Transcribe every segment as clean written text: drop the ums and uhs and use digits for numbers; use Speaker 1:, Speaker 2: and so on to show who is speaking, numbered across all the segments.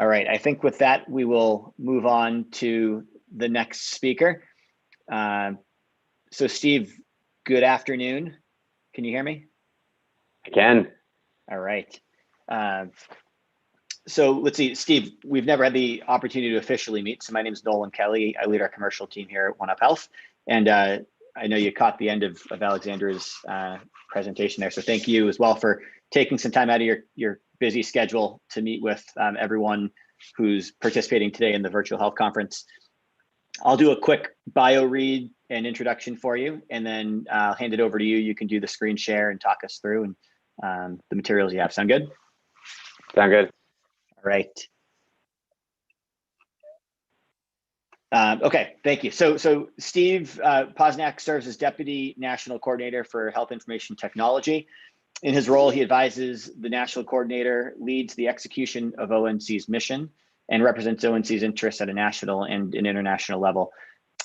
Speaker 1: All right, I think with that, we will move on to the next speaker. So Steve, good afternoon. Can you hear me?
Speaker 2: I can.
Speaker 1: All right. So let's see, Steve, we've never had the opportunity to officially meet. So my name is Nolan Kelly. I lead our commercial team here at OneUp Health. And I know you caught the end of Alexandra's presentation there. So thank you as well for taking some time out of your busy schedule to meet with everyone who's participating today in the virtual health conference. I'll do a quick bio read and introduction for you, and then I'll hand it over to you. You can do the screen share and talk us through and the materials you have. Sound good?
Speaker 2: Sound good.
Speaker 1: All right. Okay, thank you. So Steve Posnack serves as Deputy National Coordinator for Health Information Technology. In his role, he advises the National Coordinator, leads the execution of ONC's mission, and represents ONC's interests at a national and an international level.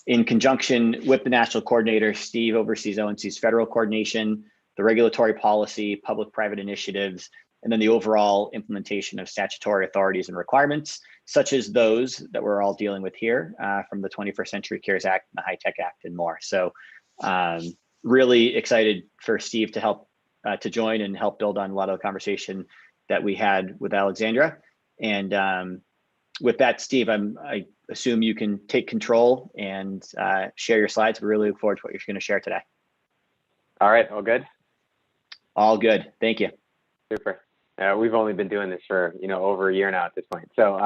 Speaker 1: In conjunction with the National Coordinator, Steve oversees ONC's federal coordination, the regulatory policy, public-private initiatives, and then the overall implementation of statutory authorities and requirements, such as those that we're all dealing with here from the 21st Century Cures Act, and the High Tech Act, and more. So really excited for Steve to help to join and help build on a lot of the conversation that we had with Alexandra. And with that, Steve, I assume you can take control and share your slides. We really look forward to what you're going to share today.
Speaker 2: All right, all good?
Speaker 1: All good, thank you.
Speaker 2: Super. We've only been doing this for over a year now at this point. So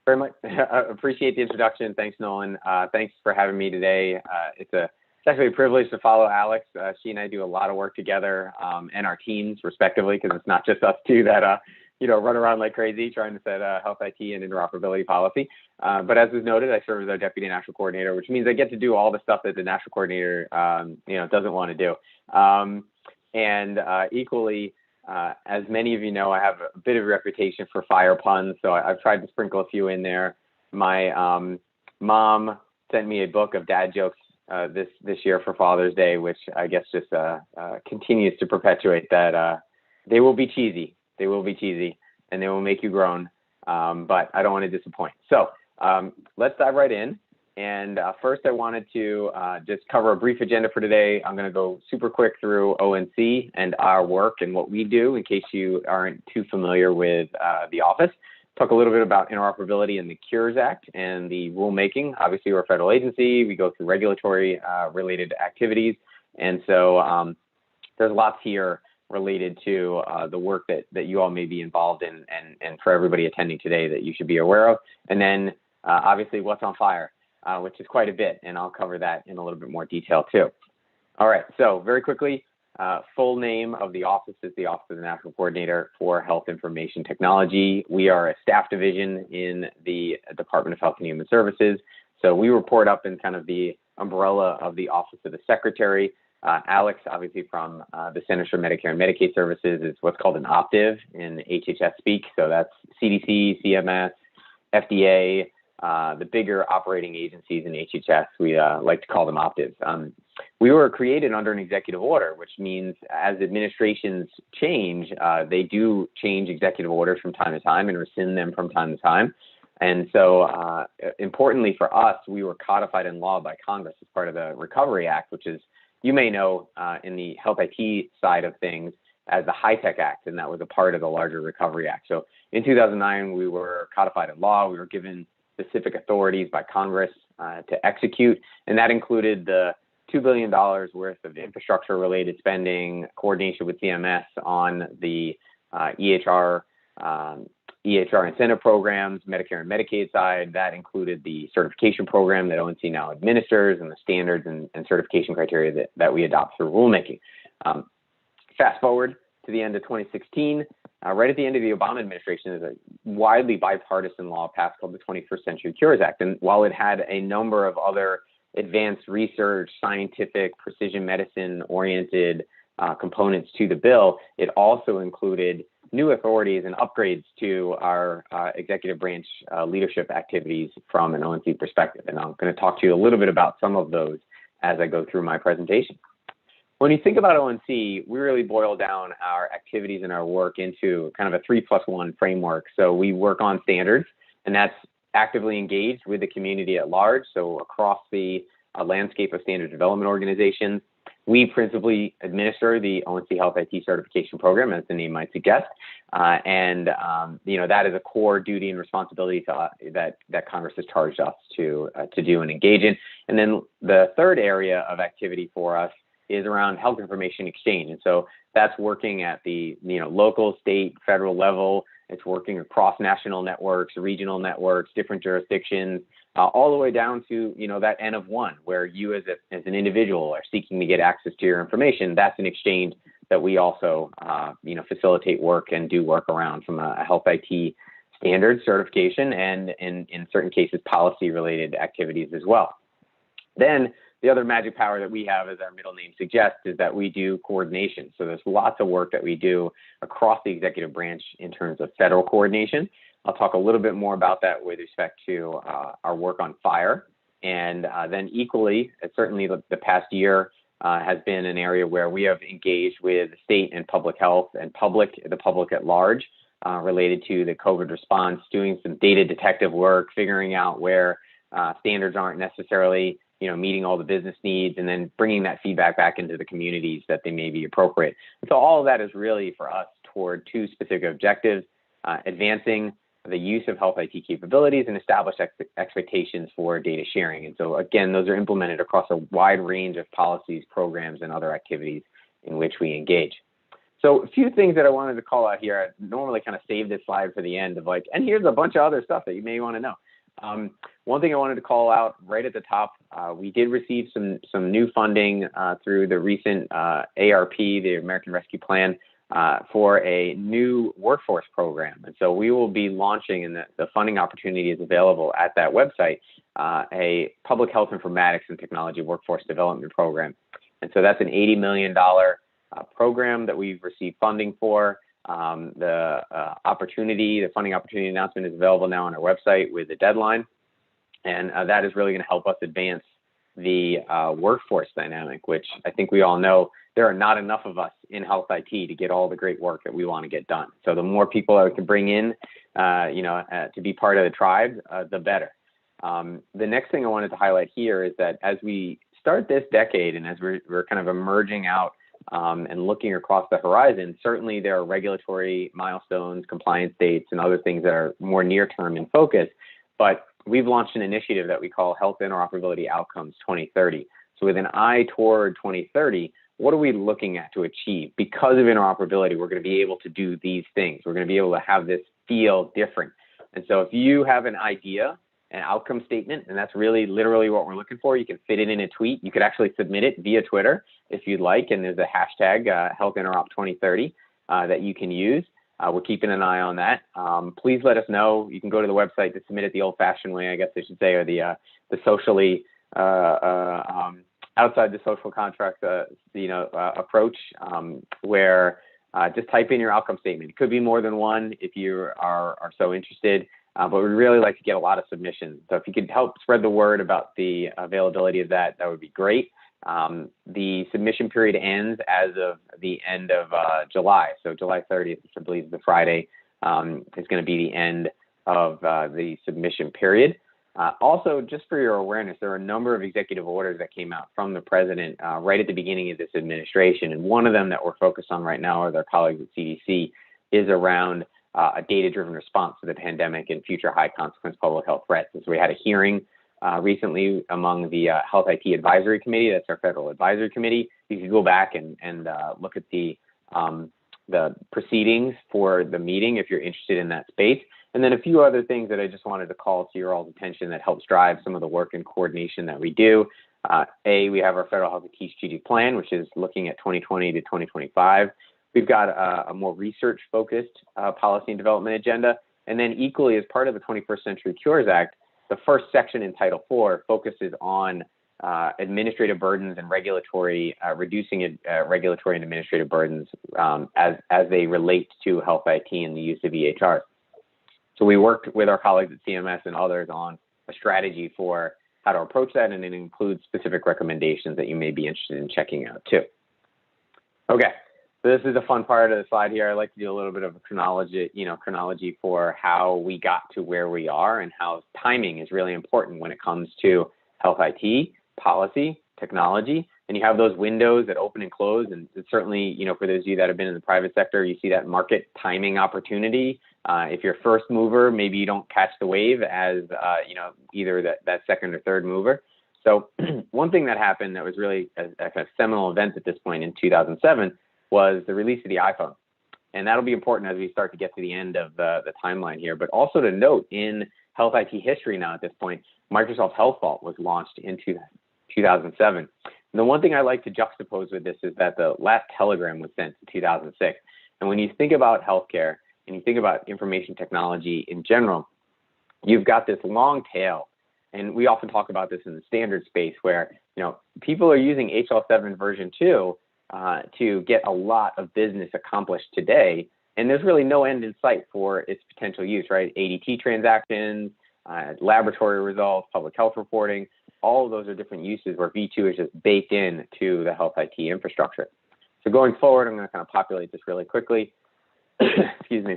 Speaker 2: very much appreciate the introduction. Thanks, Nolan. Thanks for having me today. It's actually a privilege to follow Alex. She and I do a lot of work together and our teams respectively, because it's not just us two that run around like crazy trying to set health IT and interoperability policy. But as was noted, I serve as our Deputy National Coordinator, which means I get to do all the stuff that the National Coordinator doesn't want to do. Equally, as many of you know, I have a bit of a reputation for FHIR puns, so I've tried to sprinkle a few in there. My mom sent me a book of dad jokes this year for Father's Day, which I guess just continues to perpetuate that they will be cheesy. They will be cheesy, and they will make you groan, but I don't want to disappoint. So let's dive right in. And first, I wanted to just cover a brief agenda for today. I'm going to go super quick through ONC and our work and what we do, in case you aren't too familiar with the office. Talk a little bit about interoperability and the Cures Act and the rulemaking. Obviously, we're a federal agency. We go through regulatory related activities. And so there's lots here related to the work that you all may be involved in, and for everybody attending today that you should be aware of. And then obviously what's on fire, which is quite a bit, and I'll cover that in a little bit more detail too. All right, so very quickly, full name of the office is the Office of the National Coordinator for Health Information Technology. We are a staff division in the Department of Health and Human Services. So we report up in kind of the umbrella of the Office of the Secretary. Alex, obviously from the Centers for Medicare and Medicaid Services, is what's called an optive in HHS speak. So that's CDC, CMS, FDA, the bigger operating agencies in HHS. We like to call them optives. We were created under an executive order, which means as administrations change, they do change executive orders from time to time and rescind them from time to time. And so importantly for us, we were codified in law by Congress as part of the Recovery Act, which is, you may know, in the health IT side of things as the High Tech Act, and that was a part of the larger Recovery Act. So in 2009, we were codified in law. We were given specific authorities by Congress to execute, and that included the $2 billion worth of infrastructure-related spending, coordination with CMS on the EHR incentive programs, Medicare and Medicaid side. That included the certification program that ONC now administers, and the standards and certification criteria that we adopt through rulemaking. Fast forward to the end of 2016, right at the end of the Obama administration, there's a widely bipartisan law passed called the 21st Century Cures Act. And while it had a number of other advanced research, scientific, precision medicine-oriented components to the bill, it also included new authorities and upgrades to our executive branch leadership activities from an ONC perspective. And I'm going to talk to you a little bit about some of those as I go through my presentation. When you think about ONC, we really boil down our activities and our work into kind of a 3+1 framework. So we work on standards, and that's actively engaged with the community at large. So across the landscape of standard development organizations, we principally administer the ONC Health IT certification program, as the name might suggest, and that is a core duty and responsibility that Congress has charged us to do and engage in. And then the third area of activity for us is around health information exchange, and so that's working at the local, state, federal level. It's working across national networks, regional networks, different jurisdictions, all the way down to that N of 1, where you as an individual are seeking to get access to your information. That's an exchange that we also facilitate work and do work around from a health IT standard certification, and in certain cases policy related activities as well. Then the other magic power that we have, as our middle name suggests, is that we do coordination. So there's lots of work that we do across the executive branch in terms of federal coordination. I'll talk a little bit more about that with respect to our work on FHIR. And then equally, certainly the past year has been an area where we have engaged with state and public health and the public at large related to the COVID response, doing some data detective work, figuring out where standards aren't necessarily meeting all the business needs, and then bringing that feedback back into the communities that they may be appropriate. And so all of that is really for us toward two specific objectives: advancing the use of health IT capabilities and establish expectations for data sharing. And so again, those are implemented across a wide range of policies, programs, and other activities in which we engage. So a few things that I wanted to call out here. I normally kind of save this slide for the end of and here's a bunch of other stuff that you may want to know. One thing I wanted to call out right at the top, we did receive some new funding through the recent ARP, the American Rescue Plan, for a new workforce program. And so we will be launching, and the funding opportunity is available at that website, a public health informatics and technology workforce development program. And so that's an $80 million program that we've received funding for. The funding opportunity announcement is available now on our website with the deadline. And that is really going to help us advance the workforce dynamic, which I think we all know there are not enough of us in health IT to get all the great work that we want to get done. So the more people I can bring in, to be part of the tribe, the better. The next thing I wanted to highlight here is that as we start this decade and as we're kind of emerging out and looking across the horizon, certainly there are regulatory milestones, compliance dates, and other things that are more near term in focus. But we've launched an initiative that we call Health Interoperability Outcomes 2030. So with an eye toward 2030, what are we looking at to achieve? Because of interoperability, we're going to be able to do these things. We're going to be able to have this feel different. And so if you have an idea, an outcome statement, and that's really literally what we're looking for, you can fit it in a tweet. You could actually submit it via Twitter if you'd like, and there's a hashtag Health Interop 2030 that you can use. We're keeping an eye on that. Please let us know. You can go to the website to submit it the old-fashioned way, I guess I should say, or the socially outside the social contract approach, where just type in your outcome statement. It could be more than one if you are so interested. But we'd really like to get a lot of submissions. So if you could help spread the word about the availability of that, that would be great. The submission period ends as of the end of July. So July 30th, which I believe is the Friday, is going to be the end of the submission period. Also, just for your awareness, there are a number of executive orders that came out from the president right at the beginning of this administration. And one of them that we're focused on right now with our colleagues at CDC is around a data-driven response to the pandemic and future high-consequence public health threats. And so we had a hearing recently among the Health IT Advisory Committee. That's our federal advisory committee. You can go back and look at the proceedings for the meeting if you're interested in that space. And then a few other things that I just wanted to call to your all's attention that helps drive some of the work and coordination that we do. We have our Federal Health IT Strategic Plan, which is looking at 2020 to 2025. We've got a more research-focused policy and development agenda. And then equally, as part of the 21st Century Cures Act, the first section in Title IV focuses on administrative burdens and regulatory, reducing regulatory and administrative burdens as they relate to health IT and the use of EHRs. So we worked with our colleagues at CMS and others on a strategy for how to approach that, and it includes specific recommendations that you may be interested in checking out too. Okay, so this is a fun part of the slide here. I like to do a little bit of a chronology for how we got to where we are and how timing is really important when it comes to health IT, policy, technology. And you have those windows that open and close. And certainly, for those of you that have been in the private sector, you see that market timing opportunity. If you're first mover, maybe you don't catch the wave as, either that second or third mover. So one thing that happened that was really a kind of seminal event at this point in 2007 was the release of the iPhone. And that'll be important as we start to get to the end of the timeline here. But also to note, in health IT history now at this point, Microsoft Health Vault was launched in 2007. And the one thing I like to juxtapose with this is that the last telegram was sent in 2006. And when you think about healthcare and you think about information technology in general, you've got this long tail. And we often talk about this in the standard space where, people are using HL7 version 2 to get a lot of business accomplished today. And there's really no end in sight for its potential use, right? ADT transactions, laboratory results, public health reporting, all of those are different uses where V2 is just baked in to the health IT infrastructure. So going forward, I'm going to kind of populate this really quickly. Excuse me.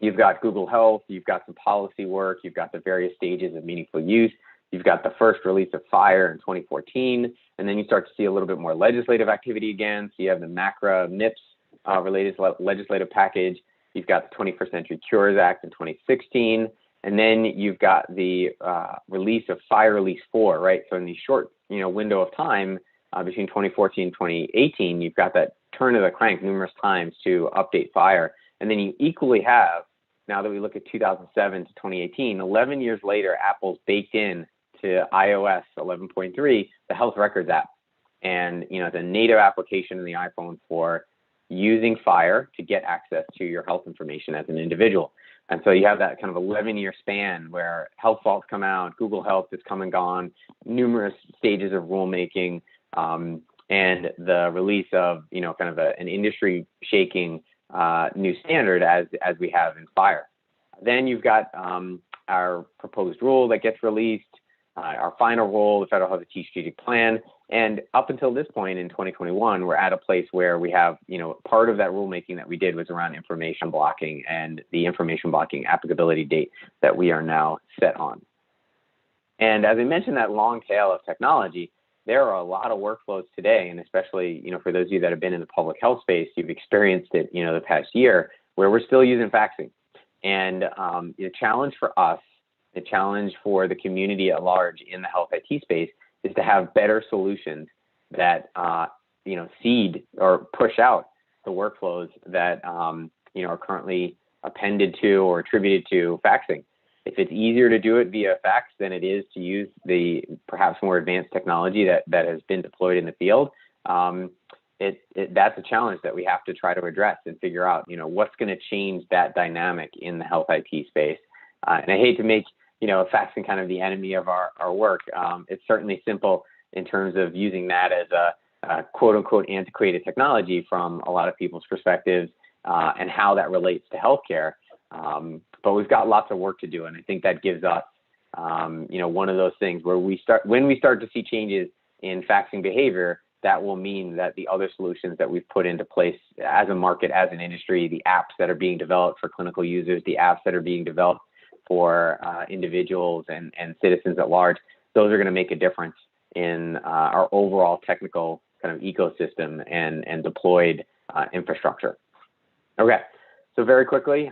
Speaker 2: You've got Google Health, you've got some policy work, you've got the various stages of meaningful use, you've got the first release of FHIR in 2014, and then you start to see a little bit more legislative activity again. So you have the MACRA MIPS related legislative package, you've got the 21st Century Cures Act in 2016, and then you've got the release of FHIR Release 4, right? So in the short window of time between 2014 and 2018, you've got that turn of the crank numerous times to update FHIR. And then you equally have, now that we look at 2007 to 2018, 11 years later, Apple's baked in to iOS 11.3, the Health Records app. And, the native application in the iPhone for using FHIR to get access to your health information as an individual. And so you have that kind of 11-year span where Health Vault's come out, Google Health has come and gone, numerous stages of rulemaking, and the release of, kind of an industry-shaking new standard as we have in FHIR. Then you've got our proposed rule that gets released, our final rule, the Federal Health IT Strategic Plan, and up until this point in 2021, we're at a place where we have, part of that rulemaking that we did was around information blocking and the information blocking applicability date that we are now set on. And as I mentioned, that long tail of technology, there are a lot of workflows today, and especially, for those of you that have been in the public health space, you've experienced it, the past year, where we're still using faxing. And the challenge for us, the challenge for the community at large in the health IT space is to have better solutions that, seed or push out the workflows that, are currently appended to or attributed to faxing. If it's easier to do it via fax than it is to use the perhaps more advanced technology that has been deployed in the field, that's a challenge that we have to try to address and figure out, what's going to change that dynamic in the health IT space. And I hate to make, faxing kind of the enemy of our work. It's certainly simple in terms of using that as a quote unquote antiquated technology from a lot of people's perspectives and how that relates to healthcare. But we've got lots of work to do, and I think that gives us, one of those things where when we start to see changes in faxing behavior, that will mean that the other solutions that we've put into place as a market, as an industry, the apps that are being developed for clinical users, the apps that are being developed for individuals and citizens at large, those are going to make a difference in our overall technical kind of ecosystem and deployed infrastructure. Okay, so very quickly,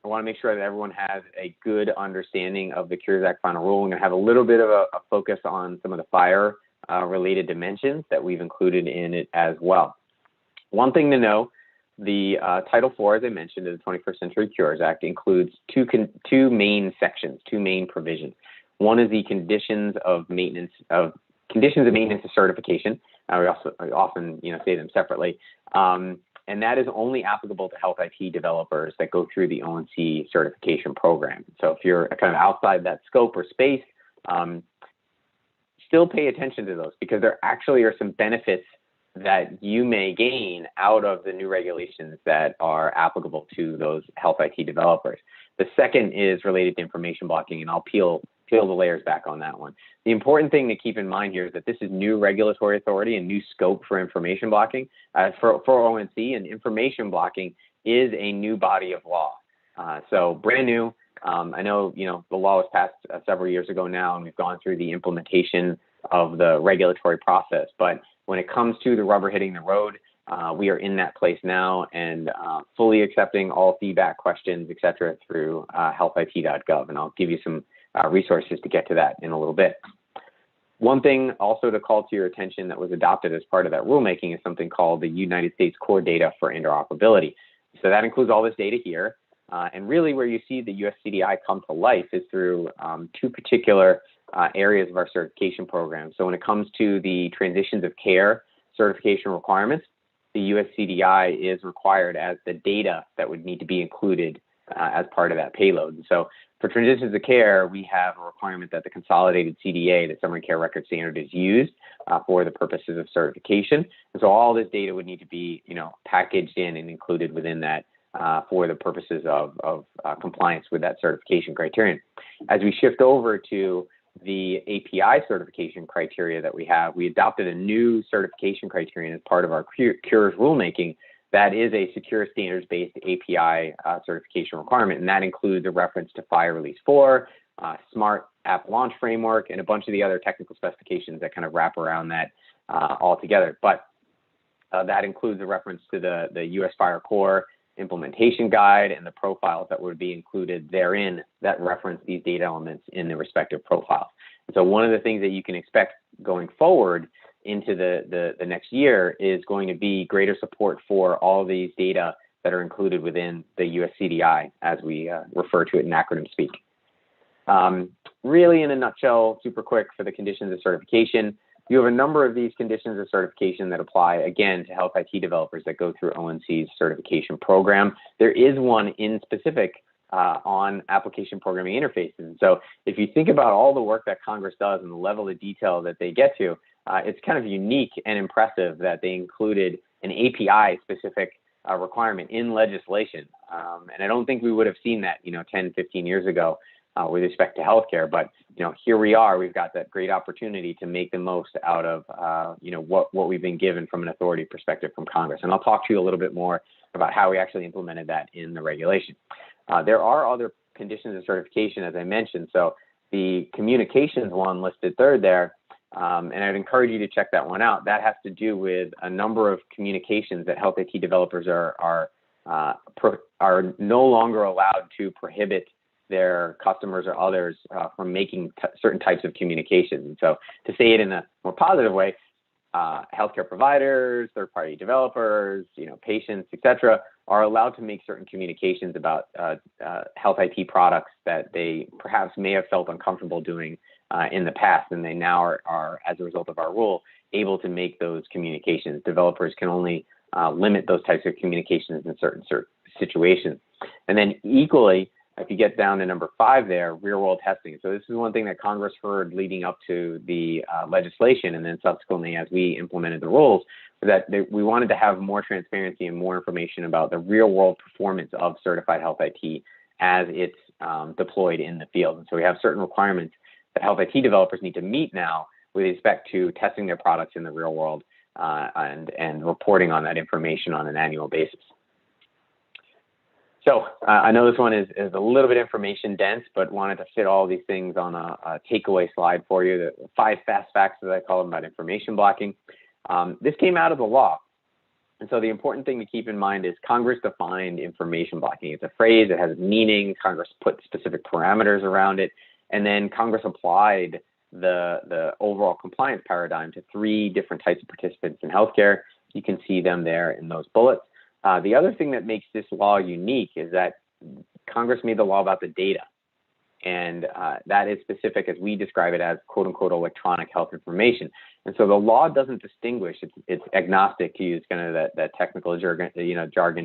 Speaker 2: I want to make sure that everyone has a good understanding of the Cures Act final rule. I'm going to have a little bit of a focus on some of the FHIR related dimensions that we've included in it as well. One thing to know, the Title IV, as I mentioned, of the 21st Century Cures Act includes two main sections, two main provisions. One is the conditions of maintenance of certification. We often say them separately. And that is only applicable to health IT developers that go through the ONC certification program. So if you're kind of outside that scope or space, still pay attention to those, because there actually are some benefits that you may gain out of the new regulations that are applicable to those health IT developers. The second is related to information blocking, and I'll peel peel the layers back on that one. The important thing to keep in mind here is that this is new regulatory authority and new scope for information blocking for ONC, and information blocking is a new body of law. So brand new. I know, the law was passed several years ago now, and we've gone through the implementation of the regulatory process. But when it comes to the rubber hitting the road, we are in that place now, and fully accepting all feedback, questions, et cetera, through healthit.gov. And I'll give you some resources to get to that in a little bit. One thing also to call to your attention that was adopted as part of that rulemaking is something called the United States Core Data for Interoperability. So that includes all this data here. And really where you see the US CDI come to life is through two particular areas of our certification program. So when it comes to the transitions of care certification requirements, the US CDI is required as the data that would need to be included as part of that payload. And so for transitions of care, we have a requirement that the consolidated CDA, the Summary Care Record Standard, is used for the purposes of certification. And so all this data would need to be, packaged in and included within that for the purposes of compliance with that certification criterion. As we shift over to the API certification criteria that we have, we adopted a new certification criterion as part of our CURES rulemaking that is a secure standards-based API certification requirement, and that includes a reference to FHIR Release 4, Smart App Launch Framework, and a bunch of the other technical specifications that kind of wrap around that altogether. But that includes a reference to the US FHIR Core implementation guide and the profiles that would be included therein that reference these data elements in the respective profiles. And so one of the things that you can expect going forward into the next year is going to be greater support for all these data that are included within the US CDI, as we refer to it in acronym speak. Really in a nutshell, super quick for the conditions of certification, you have a number of these conditions of certification that apply, again, to health IT developers that go through ONC's certification program. There is one in specific on application programming interfaces. And so if you think about all the work that Congress does and the level of detail that they get to, it's kind of unique and impressive that they included an API-specific requirement in legislation. And I don't think we would have seen that, 10, 15 years ago with respect to healthcare. But, here we are. We've got that great opportunity to make the most out of, what we've been given from an authority perspective from Congress. And I'll talk to you a little bit more about how we actually implemented that in the regulation. There are other conditions of certification, as I mentioned. So the communications one listed third there, and I'd encourage you to check that one out. That has to do with a number of communications that health IT developers are no longer allowed to prohibit their customers or others from making certain types of communications. And so to say it in a more positive way, healthcare providers, third-party developers, patients, et cetera, are allowed to make certain communications about health IT products that they perhaps may have felt uncomfortable doing in the past, and they now are, as a result of our rule, able to make those communications. Developers can only limit those types of communications in certain situations. And then equally, if you get down to number 5 there, real-world testing. So this is one thing that Congress heard leading up to the legislation, and then subsequently as we implemented the rules, that we wanted to have more transparency and more information about the real-world performance of certified health IT as it's deployed in the field. And so we have certain requirements that health IT developers need to meet now with respect to testing their products in the real world and reporting on that information on an annual basis. So I know this one is a little bit information dense, but wanted to fit all these things on a takeaway slide for you. The 5 fast facts, as I call them, about information blocking. This came out of the law. And so the important thing to keep in mind is Congress defined information blocking. It's a phrase, it has meaning. Congress put specific parameters around it. And then Congress applied the overall compliance paradigm to 3 different types of participants in healthcare. You can see them there in those bullets. The other thing that makes this law unique is that Congress made the law about the data. And that is specific, as we describe it, as quote unquote electronic health information. And so the law doesn't distinguish, it's agnostic, to use kind of that technical jargon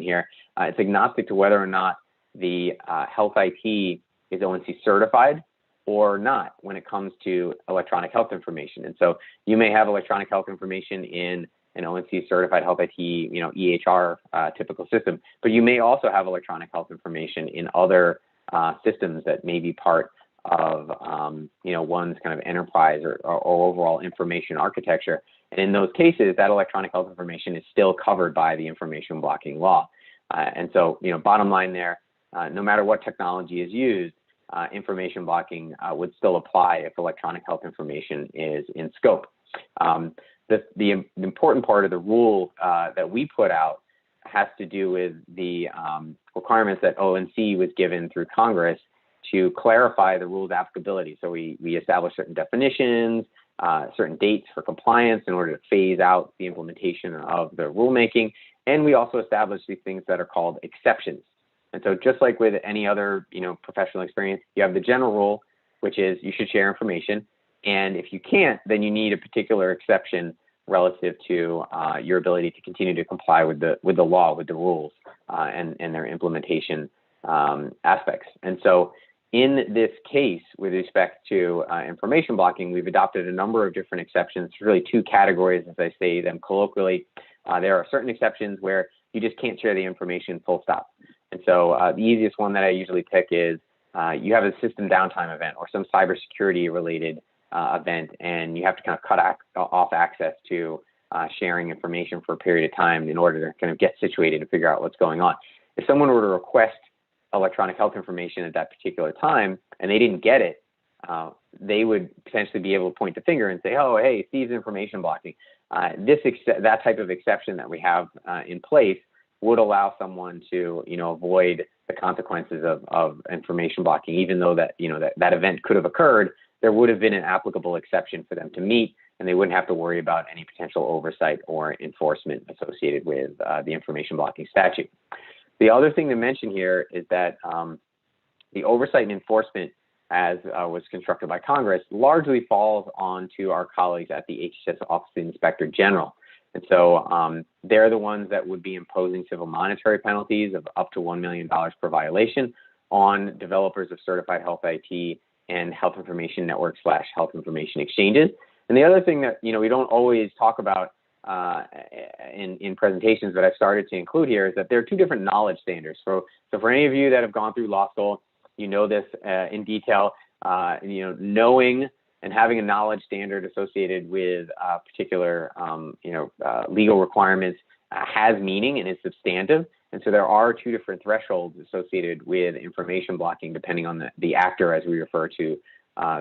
Speaker 2: here. It's agnostic to whether or not the health IT is ONC certified or not when it comes to electronic health information. And so you may have electronic health information in an ONC certified health IT, EHR typical system, but you may also have electronic health information in other systems that may be part of one's kind of enterprise or overall information architecture. And in those cases, that electronic health information is still covered by the information blocking law. And so, bottom line there, no matter what technology is used, information blocking would still apply if electronic health information is in scope. The important part of the rule that we put out has to do with the requirements that ONC was given through Congress to clarify the rule's applicability. So we established certain definitions, certain dates for compliance in order to phase out the implementation of the rulemaking. And we also established these things that are called exceptions. And so just like with any other, professional experience, you have the general rule, which is you should share information. And if you can't, then you need a particular exception relative to your ability to continue to comply with the law, with the rules, and their implementation aspects. And so in this case, with respect to information blocking, we've adopted a number of different exceptions, really two categories, as I say them colloquially. There are certain exceptions where you just can't share the information full stop. And so the easiest one that I usually pick is you have a system downtime event or some cybersecurity related event, and you have to kind of cut off access to sharing information for a period of time in order to kind of get situated and figure out what's going on. If someone were to request electronic health information at that particular time and they didn't get it, they would potentially be able to point the finger and say, oh, hey, Steve's information blocking. That type of exception that we have in place would allow someone to, avoid the consequences of information blocking, even though that event could have occurred. There would have been an applicable exception for them to meet, and they wouldn't have to worry about any potential oversight or enforcement associated with the information blocking statute. The other thing to mention here is that the oversight and enforcement, as was constructed by Congress, largely falls onto our colleagues at the HHS Office of the Inspector General. And so they're the ones that would be imposing civil monetary penalties of up to $1 million per violation on developers of certified health IT and health information network / health information exchanges. And the other thing that we don't always talk about in presentations, but I've started to include here, is that there are two different knowledge standards. So for any of you that have gone through law school, this in detail. Knowing and having a knowledge standard associated with particular legal requirements has meaning and is substantive. And so there are two different thresholds associated with information blocking, depending on the actor, as we refer to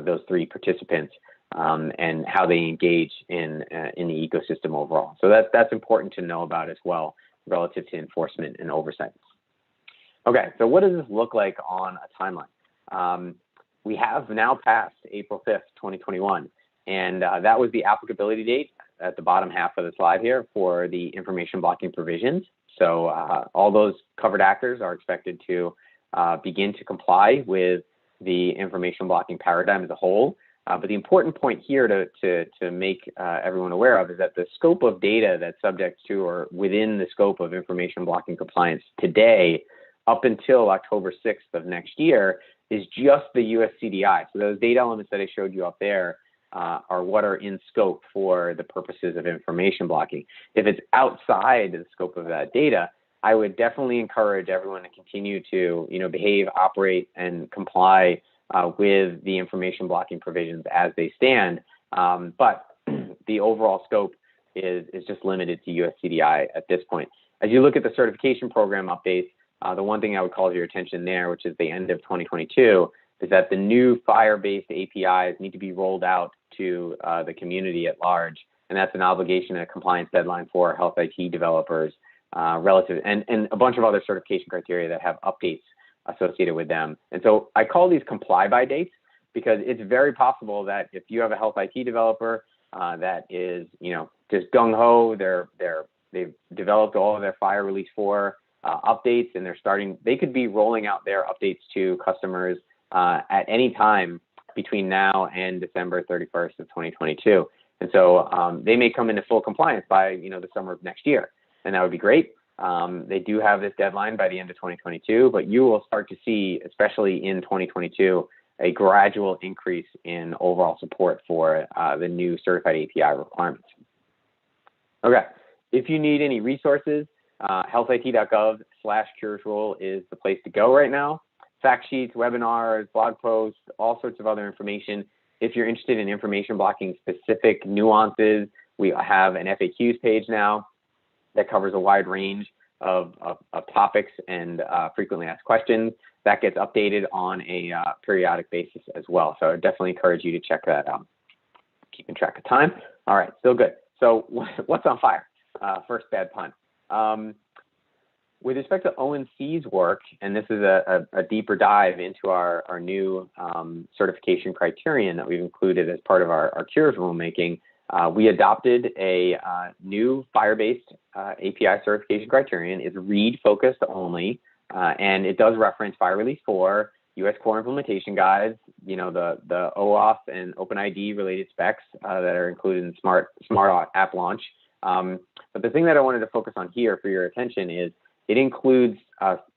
Speaker 2: those three participants, and how they engage in the ecosystem overall. So that's important to know about as well, relative to enforcement and oversight. Okay, so what does this look like on a timeline? We have now passed April 5th, 2021, and that was the applicability date at the bottom half of the slide here for the information blocking provisions. So all those covered actors are expected to begin to comply with the information blocking paradigm as a whole. But the important point here to make everyone aware of is that the scope of data that's subject to or within the scope of information blocking compliance today, up until October 6th of next year, is just the US CDI. So those data elements that I showed you up there are what are in scope for the purposes of information blocking. If it's outside the scope of that data, I would definitely encourage everyone to continue to behave, operate, and comply with the information blocking provisions as they stand. But the overall scope is just limited to US CDI at this point. As you look at the certification program updates, the one thing I would call to your attention there, which is the end of 2022, is that the new FHIR-based APIs need to be rolled out to the community at large. And that's an obligation and a compliance deadline for health IT developers relative, and a bunch of other certification criteria that have updates associated with them. And so I call these comply by dates because it's very possible that if you have a health IT developer that is, just gung-ho, they've developed all of their FHIR Release 4 updates, and they could be rolling out their updates to customers at any time between now and December 31st of 2022. And so they may come into full compliance by, the summer of next year, and that would be great. They do have this deadline by the end of 2022, but you will start to see, especially in 2022, a gradual increase in overall support for the new certified API requirements. Okay, if you need any resources, healthit.gov/cures rule is the place to go right now. fact sheets, webinars, blog posts, all sorts of other information. If you're interested in information blocking specific nuances, we have an FAQs page now that covers a wide range of topics and frequently asked questions. That gets updated on a periodic basis as well. So I definitely encourage you to check that out. Keeping track of time. All right, still good. So what's on FHIR? First bad pun. With respect to ONC's work, and this is a deeper dive into our new certification criterion that we've included as part of our cures rulemaking, we adopted a new FHIR-based API certification criterion. It's read-focused only, and it does reference FHIR Release 4, U.S. core implementation guides, you know, the OAuth and OpenID related specs that are included in Smart App Launch. But the thing that I wanted to focus on here for your attention is it includes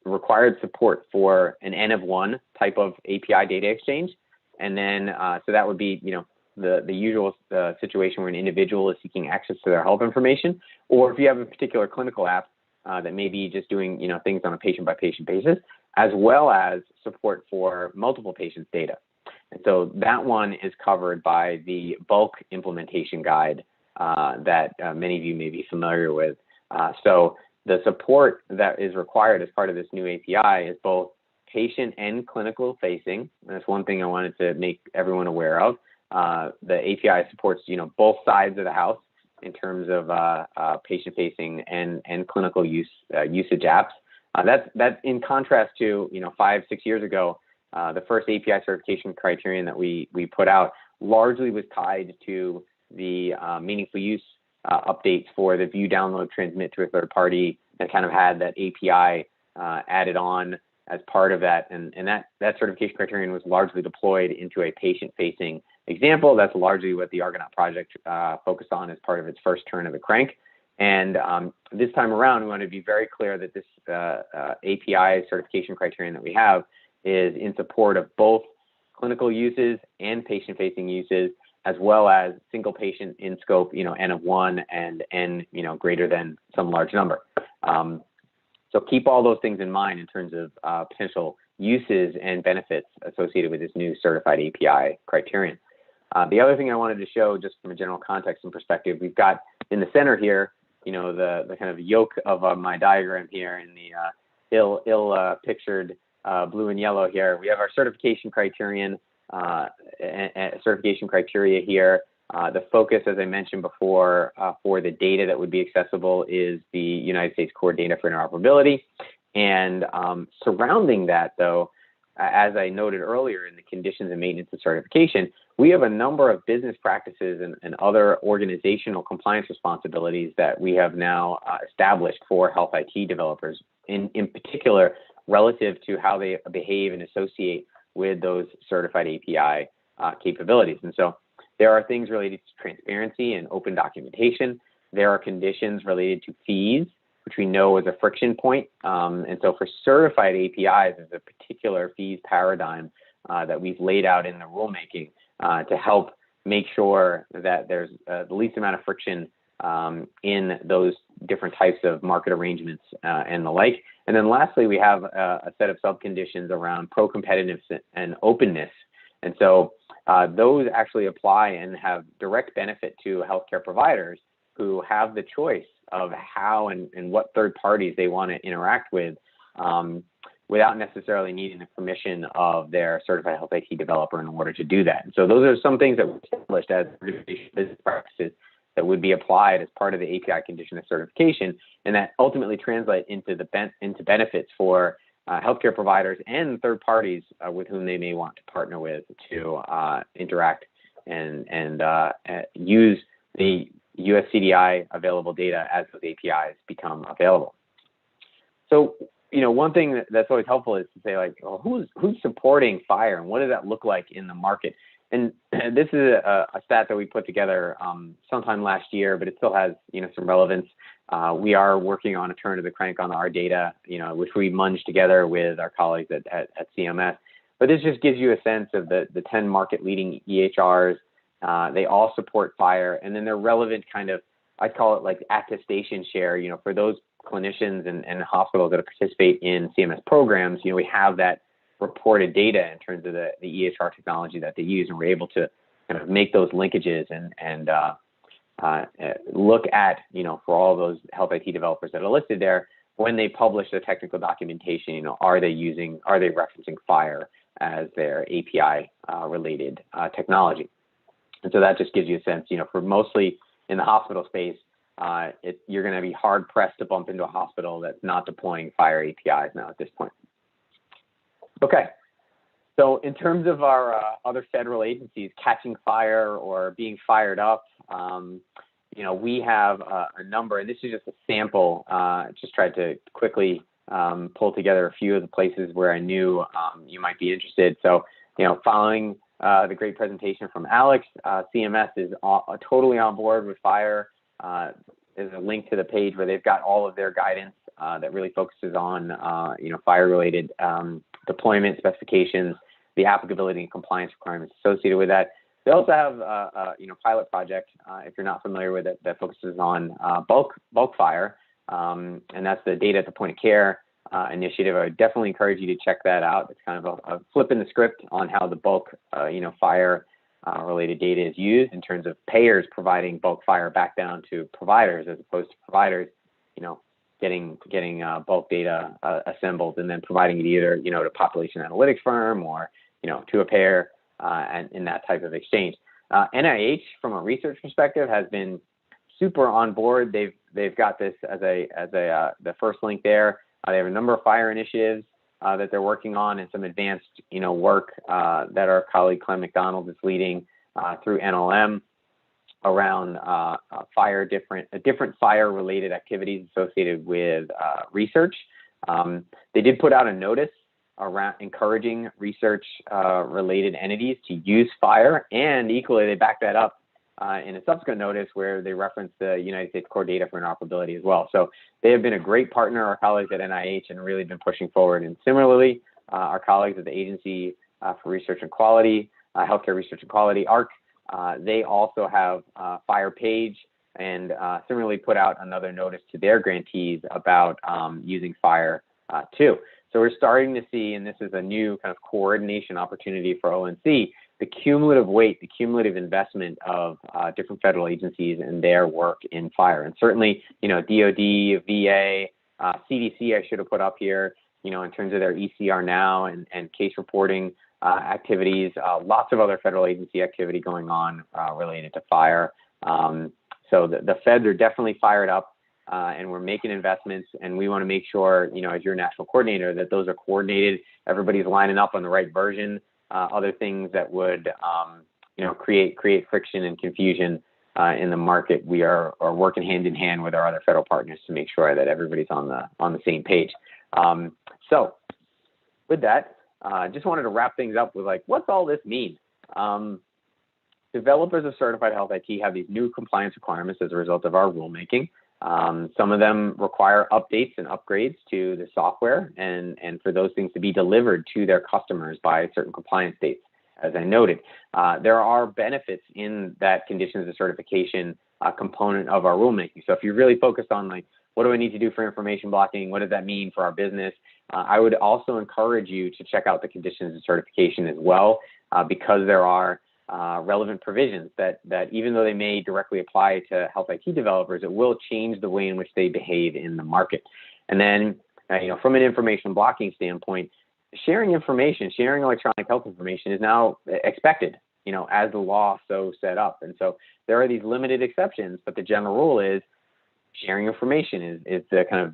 Speaker 2: required support for an N of 1 type of API data exchange. And then, so that would be, you know, the usual situation where an individual is seeking access to their health information, or if you have a particular clinical app that may be just doing, you know, things on a patient-by-patient basis, as well as support for multiple patients' data. And so that one is covered by the bulk implementation guide that many of you may be familiar with. So the support that is required as part of this new API is both patient and clinical facing. And that's one thing I wanted to make everyone aware of. The API supports, you know, both sides of the house in terms of patient-facing and clinical usage apps. That's in contrast to, you know, 5-6 years ago, the first API certification criterion that we put out largely was tied to the meaningful use updates for the view, download, transmit to a third party, that kind of had that API added on as part of that. And that certification criterion was largely deployed into a patient-facing example. That's largely what the Argonaut project focused on as part of its first turn of the crank. And this time around, we want to be very clear that this API certification criterion that we have is in support of both clinical uses and patient-facing uses, as well as single patient in scope, you know, N of 1 and N, you know, greater than some large number. So keep all those things in mind in terms of potential uses and benefits associated with this new certified API criterion. The other thing I wanted to show, just from a general context and perspective, we've got in the center here, you know, the kind of yoke of my diagram here in the ill pictured blue and yellow here. We have our certification criterion, certification criteria here. The focus, as I mentioned before, for the data that would be accessible is the United States Core Data for Interoperability. And surrounding that, though, as I noted earlier in the conditions and maintenance of certification, we have a number of business practices and other organizational compliance responsibilities that we have now established for health IT developers, in particular relative to how they behave and associate with those certified API capabilities. And so there are things related to transparency and open documentation. There are conditions related to fees, which we know is a friction point. And so for certified APIs, there's a particular fees paradigm that we've laid out in the rulemaking to help make sure that there's the least amount of friction in those different types of market arrangements and the like. And then lastly, we have a set of subconditions around pro-competitiveness and openness. And so those actually apply and have direct benefit to healthcare providers who have the choice of how and what third parties they want to interact with without necessarily needing the permission of their certified health IT developer in order to do that. And so those are some things that we established as business practices that would be applied as part of the API condition of certification, and that ultimately translate into benefits for healthcare providers and third parties with whom they may want to partner with to interact and use the US CDI available data as those APIs become available. So, you know, one thing that's always helpful is to say, like, well, who's supporting FHIR and what does that look like in the market? And this is a stat that we put together sometime last year, but it still has, you know, some relevance. We are working on a turn of the crank on our data, you know, which we munged together with our colleagues at CMS. But this just gives you a sense of the 10 market leading EHRs. They all support FHIR, and then they're relevant kind of, I call it like attestation share, you know, for those clinicians and hospitals that participate in CMS programs. You know, we have that reported data in terms of the EHR technology that they use, and we're able to kind of make those linkages and look at, for all those health IT developers that are listed there, when they publish the technical documentation, are they referencing FHIR as their API related technology? And so that just gives you a sense, for mostly in the hospital space, you're going to be hard pressed to bump into a hospital that's not deploying FHIR APIs now at this point. Okay. So in terms of our other federal agencies catching fire or being fired up, we have a number, and this is just a sample. Just tried to quickly pull together a few of the places where I knew you might be interested. So, following the great presentation from Alex, CMS is totally on board with FHIR. There's a link to the page where they've got all of their guidance that really focuses on, FHIR-related deployment specifications, the applicability and compliance requirements associated with that. They also have a pilot project, if you're not familiar with it, that focuses on bulk FHIR, and that's the data at the point of care initiative. I would definitely encourage you to check that out. It's kind of a flip in the script on how the bulk FHIR related data is used in terms of payers providing bulk FHIR back down to providers, as opposed to providers, getting bulk data assembled and then providing it either, to a population analytics firm or, to a payer, and in that type of exchange. NIH, from a research perspective, has been super on board. They've got this as the first link there. They have a number of FHIR initiatives that they're working on, and some advanced, work that our colleague Clem McDonald is leading through NLM around FHIR, different FHIR-related activities associated with research. They did put out a notice around encouraging research-related entities to use FHIR, and equally they backed that up in a subsequent notice where they referenced the United States Core Data for Interoperability as well. So they have been a great partner, our colleagues at NIH, and really been pushing forward. And similarly, our colleagues at the Agency for Research and Quality, Healthcare Research and Quality, ARC, they also have FHIR page, and similarly put out another notice to their grantees about using FHIR too. So we're starting to see, and this is a new kind of coordination opportunity for ONC, the cumulative weight, the cumulative investment of different federal agencies and their work in FHIR. And certainly, DOD, VA, CDC, I should have put up here, in terms of their ECR now and case reporting activities, lots of other federal agency activity going on related to FHIR. So the feds are definitely fired up. And we're making investments, and we want to make sure, as your national coordinator, that those are coordinated, everybody's lining up on the right version. Other things that would, create friction and confusion in the market, we are working hand in hand with our other federal partners to make sure that everybody's on the same page. So with that, just wanted to wrap things up with what's all this mean? Developers of certified health IT have these new compliance requirements as a result of our rulemaking. Some of them require updates and upgrades to the software, and for those things to be delivered to their customers by certain compliance dates, as I noted. There are benefits in that conditions of certification component of our rulemaking. So if you're really focused on what do I need to do for information blocking? What does that mean for our business? I would also encourage you to check out the conditions of certification as well, because there are relevant provisions that even though they may directly apply to health IT developers, it will change the way in which they behave in the market. And then, from an information blocking standpoint, sharing electronic health information is now expected, as the law so set up. And so there are these limited exceptions, but the general rule is sharing information is the kind of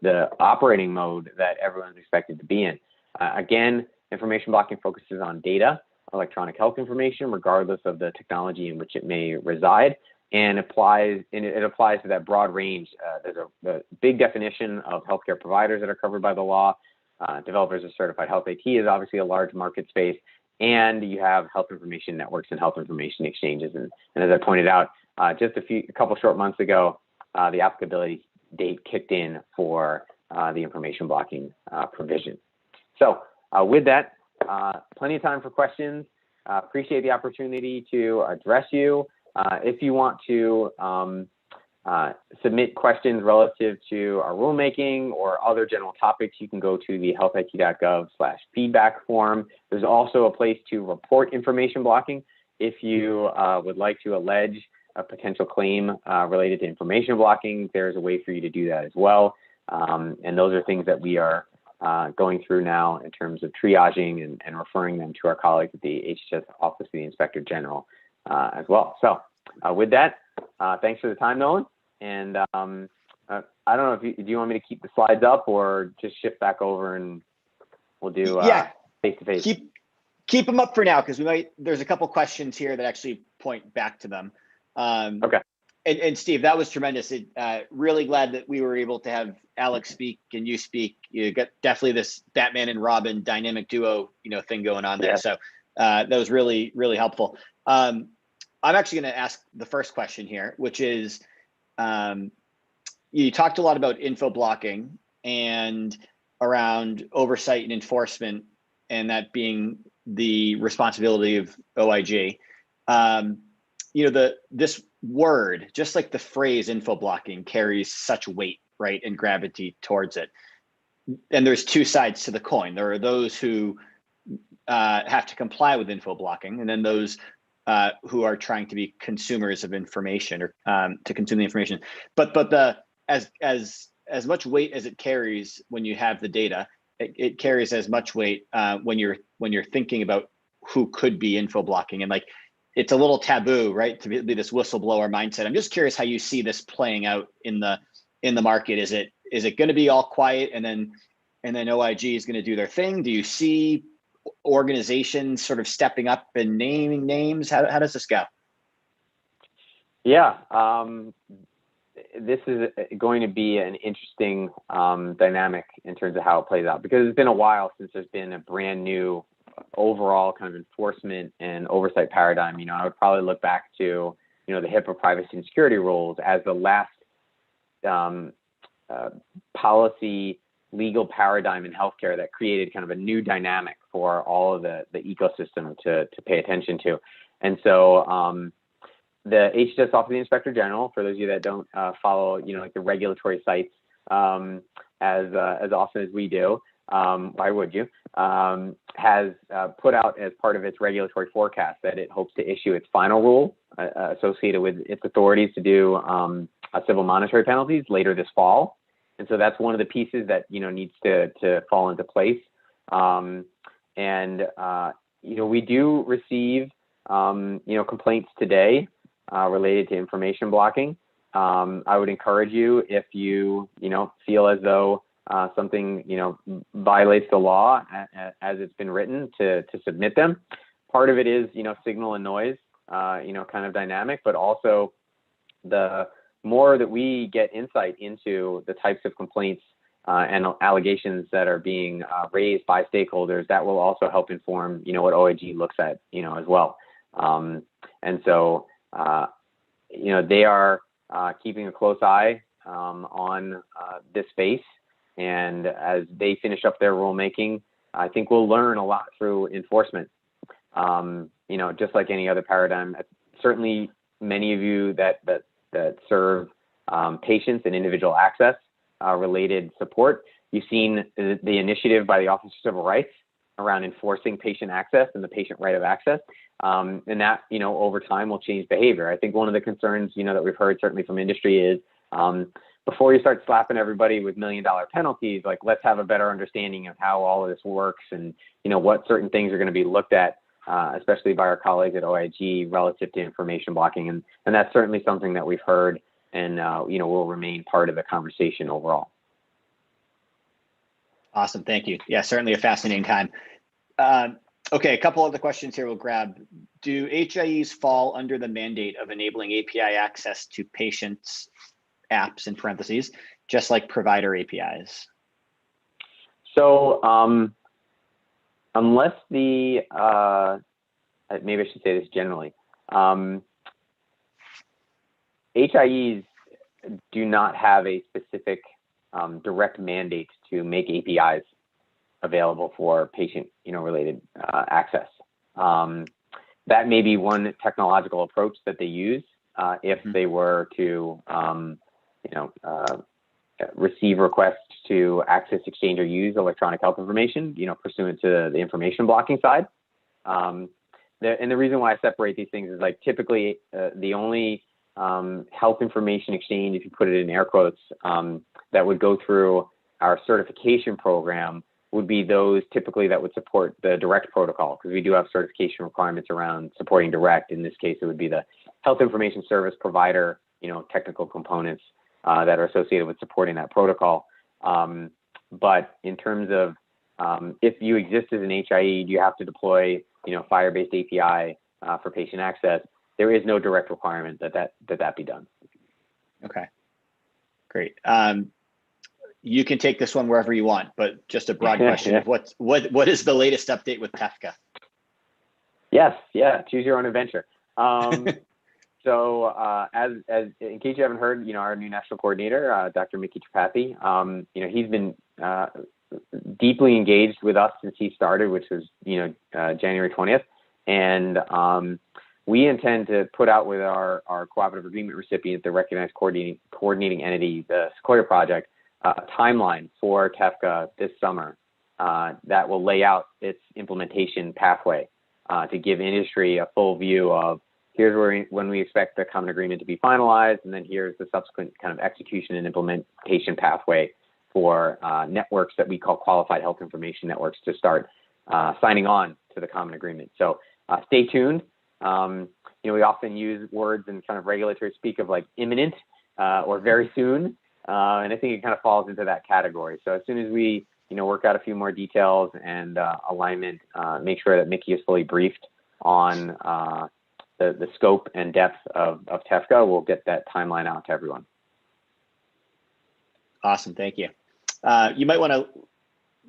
Speaker 2: the operating mode that everyone's expected to be in. Again, information blocking focuses on data, electronic health information, regardless of the technology in which it may reside, and it applies to that broad range. There's a big definition of healthcare providers that are covered by the law. Developers of certified health IT is obviously a large market space, and you have health information networks and health information exchanges. And as I pointed out, just a couple short months ago, the applicability date kicked in for the information blocking provision. So with that, plenty of time for questions. Appreciate the opportunity to address you. If you want to submit questions relative to our rulemaking or other general topics, you can go to the healthit.gov/feedback form. There's also a place to report information blocking. If you would like to allege a potential claim related to information blocking, there's a way for you to do that as well. And those are things that we are going through now in terms of triaging and referring them to our colleagues at the HHS Office of the Inspector General as well. So with that, thanks for the time, Nolan. And I don't know if do you want me to keep the slides up or just shift back over and we'll do face-to-face.
Speaker 1: Keep them up for now, because there's a couple questions here that actually point back to them.
Speaker 2: Okay.
Speaker 1: And Steve, that was tremendous. Really glad that we were able to have Alex speak and you speak. You got definitely this Batman and Robin dynamic duo, thing going on there. Yeah. So that was really, really helpful. I'm actually going to ask the first question here, which is, you talked a lot about info blocking and around oversight and enforcement, and that being the responsibility of OIG. This word, just like the phrase info blocking, carries such weight, right, and gravity towards it. And there's two sides to the coin. There are those who have to comply with info blocking, and then those who are trying to be consumers of information or to consume the information. But as much weight as it carries when you have the data, it carries as much weight when you're thinking about who could be info blocking. And like, it's a little taboo, right, to be this whistleblower mindset. I'm just curious how you see this playing out in the market. Is it going to be all quiet and then OIG is going to do their thing? Do you see organizations sort of stepping up and naming names? How does this go?
Speaker 2: Yeah, this is going to be an interesting dynamic in terms of how it plays out, because it's been a while since there's been a brand new overall kind of enforcement and oversight paradigm. I would probably look back to, the HIPAA privacy and security rules as the last policy legal paradigm in healthcare that created kind of a new dynamic for all of the ecosystem to pay attention to. And so the HHS Office of the Inspector General, for those of you that don't follow, like the regulatory sites as often as we do, why would you, has put out as part of its regulatory forecast that it hopes to issue its final rule associated with its authorities to do civil monetary penalties later this fall. And so that's one of the pieces that, needs to fall into place. We do receive, complaints today related to information blocking. I would encourage you, if you, feel as though something, violates the law as it's been written, to submit them. Part of it is, signal and noise, kind of dynamic, but also the more that we get insight into the types of complaints and allegations that are being raised by stakeholders, that will also help inform, what OIG looks at, as well. And so, they are keeping a close eye on this space. And as they finish up their rulemaking, I think we'll learn a lot through enforcement. Just like any other paradigm. Certainly, many of you that serve patients and individual access related support, you've seen the initiative by the Office of Civil Rights around enforcing patient access and the patient right of access. And that, over time will change behavior. I think one of the concerns, that we've heard certainly from industry is, before you start slapping everybody with $1 million penalties, like, let's have a better understanding of how all of this works and, what certain things are going to be looked at, especially by our colleagues at OIG relative to information blocking. And that's certainly something that we've heard and, will remain part of the conversation overall.
Speaker 1: Awesome. Thank you. Yeah, certainly a fascinating time. Okay, a couple other questions here we'll grab. Do HIEs fall under the mandate of enabling API access to patients' apps, in parentheses, just like provider APIs?
Speaker 2: So unless maybe I should say this generally, HIEs do not have a specific direct mandate to make APIs available for patient, related access. That may be one technological approach that they use if they were to, receive requests to access, exchange, or use electronic health information, pursuant to the information blocking side. And the reason why I separate these things is like typically the only health information exchange, if you put it in air quotes, that would go through our certification program would be those typically that would support the direct protocol, because we do have certification requirements around supporting direct. In this case, it would be the health information service provider, technical components that are associated with supporting that protocol. But in terms of if you exist as an HIE, do you have to deploy, FHIR-based API for patient access? There is no direct requirement that be done.
Speaker 1: Okay, great. You can take this one wherever you want, but just a broad question of what is the latest update with TEFCA?
Speaker 2: Yes, yeah, choose your own adventure. So as in case you haven't heard, our new national coordinator, Dr. Mickey Tripathi, he's been deeply engaged with us since he started, which was, January 20th. And we intend to put out with our cooperative agreement recipient, the recognized coordinating entity, the Sequoia Project, a timeline for TEFCA this summer that will lay out its implementation pathway to give industry a full view of here's when we expect the common agreement to be finalized, and then here's the subsequent kind of execution and implementation pathway for networks that we call qualified health information networks to start signing on to the common agreement. So stay tuned. We often use words in kind of regulatory speak of like imminent or very soon. And I think it kind of falls into that category. So as soon as we, work out a few more details and alignment, make sure that Mickey is fully briefed on the scope and depth of TEFCA, we'll get that timeline out to everyone.
Speaker 1: Awesome, thank you. You might want to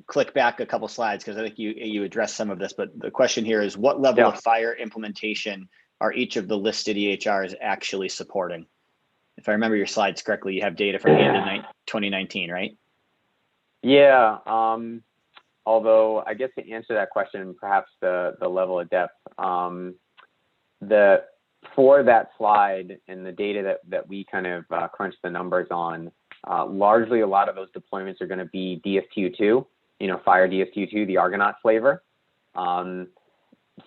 Speaker 1: click back a couple slides because I think you addressed some of this, but the question here is what level of FHIR implementation are each of the listed EHRs actually supporting? If I remember your slides correctly, you have data from the end of 2019, right? Yeah.
Speaker 2: Although I guess to answer that question, perhaps the level of depth, for that slide and the data that we kind of crunched the numbers on, largely a lot of those deployments are going to be DSTU2, FHIR DSTU2, the Argonaut flavor.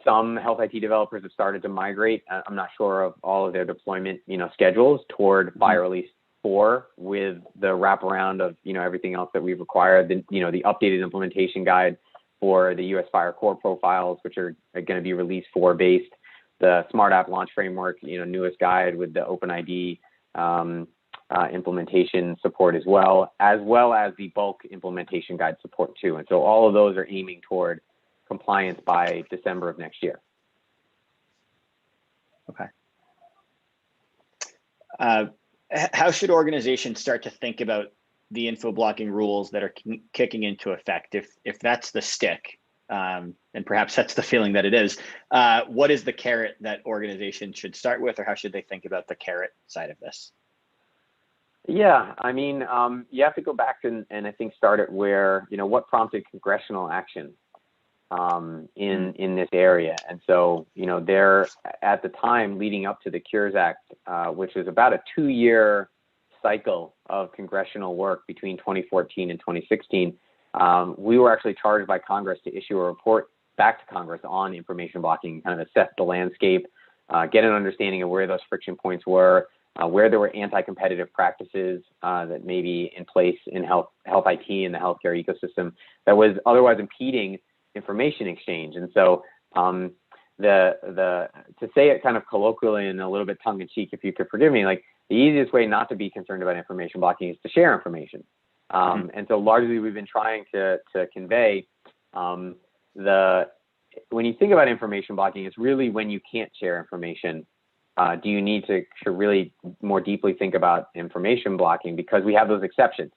Speaker 2: Some health IT developers have started to migrate. I'm not sure of all of their deployment, schedules toward FHIR Release 4 with the wraparound of, everything else that we've required. The updated implementation guide for the US FHIR core profiles, which are going to be Release 4 based. The Smart App Launch Framework, newest guide with the OpenID implementation support as well as the bulk implementation guide support too. And so all of those are aiming toward compliance by December of next year.
Speaker 1: Okay. How should organizations start to think about the info blocking rules that are kicking into effect? If that's the stick, and perhaps that's the feeling that it is, what is the carrot that organizations should start with, or how should they think about the carrot side of this?
Speaker 2: Yeah, I mean, you have to go back and I think start at where, what prompted congressional action in this area. And so, there at the time leading up to the Cures Act, which was about a 2-year cycle of congressional work between 2014 and 2016, we were actually charged by Congress to issue a report back to Congress on information blocking, kind of assess the landscape, get an understanding of where those friction points were, where there were anti-competitive practices that may be in place in health IT and the healthcare ecosystem that was otherwise impeding information exchange. And so to say it kind of colloquially and a little bit tongue-in-cheek, if you could forgive me, like the easiest way not to be concerned about information blocking is to share information. And so largely we've been trying to convey when you think about information blocking, it's really when you can't share information. Do you need to really more deeply think about information blocking, because we have those exceptions.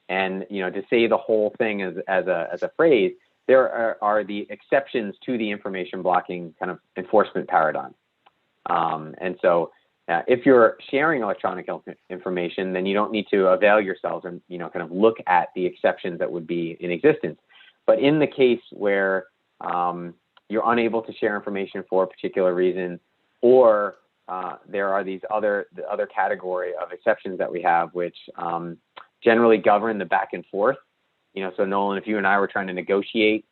Speaker 2: And to say the whole thing as a phrase, there are the exceptions to the information blocking kind of enforcement paradigm. And so if you're sharing electronic health information, then you don't need to avail yourselves and kind of look at the exceptions that would be in existence. But in the case where you're unable to share information for a particular reason, or there are the other category of exceptions that we have, which generally govern the back and forth. So Nolan, if you and I were trying to negotiate,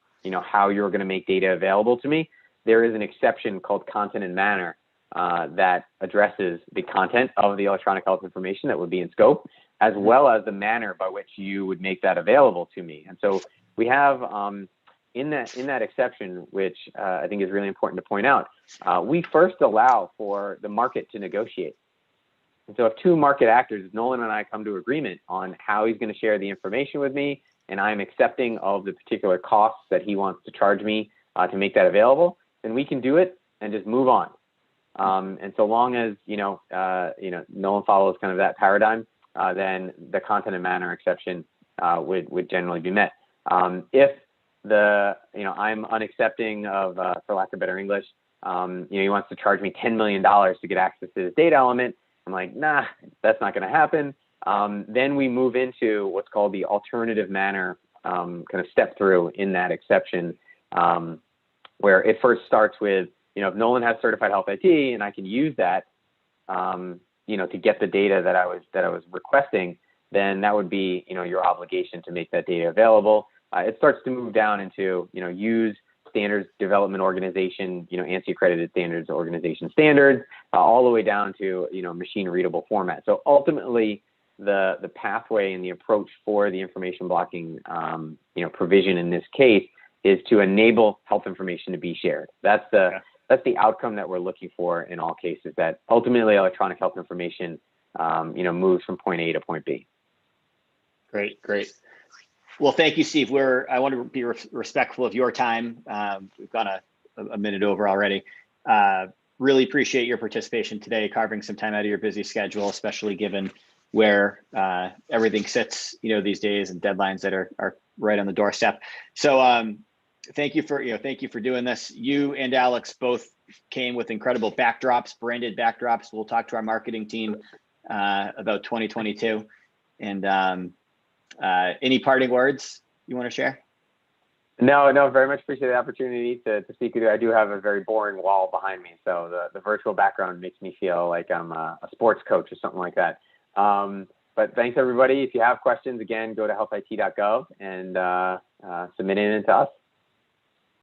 Speaker 2: how you're going to make data available to me, there is an exception called content and manner that addresses the content of the electronic health information that would be in scope, as well as the manner by which you would make that available to me. And so we have in that exception, which I think is really important to point out, we first allow for the market to negotiate. And so if two market actors, Nolan and I, come to agreement on how he's going to share the information with me, and I'm accepting of the particular costs that he wants to charge me to make that available, then we can do it and just move on. And so long as Nolan follows kind of that paradigm, then the content and manner exception would generally be met. If I'm unaccepting of, for lack of better English, he wants to charge me $10 million to get access to this data element, I'm like, nah, that's not going to happen. Then we move into what's called the alternative manner kind of step through in that exception, where it first starts with, if Nolan has certified health IT and I can use that, to get the data that I was requesting, then that would be, your obligation to make that data available. It starts to move down into, use standards development organization, ANSI accredited standards organization standards, all the way down to, machine readable format. So ultimately, the pathway and the approach for the information blocking, provision in this case is to enable health information to be shared. That's the outcome that we're looking for in all cases, that ultimately electronic health information, moves from point A to point B. Great.
Speaker 1: Well, thank you, Steve. I want to be respectful of your time. We've gone a minute over already. Really appreciate your participation today, carving some time out of your busy schedule, especially given where everything sits, these days, and deadlines that are right on the doorstep. So thank you for doing this. You and Alex both came with incredible backdrops, branded backdrops. We'll talk to our marketing team about 2022. And any parting words you want to share?
Speaker 2: No, very much appreciate the opportunity to speak with you. I do have a very boring wall behind me, so the virtual background makes me feel like I'm a sports coach or something like that. But thanks, everybody. If you have questions, again, go to healthit.gov and submit it in to us.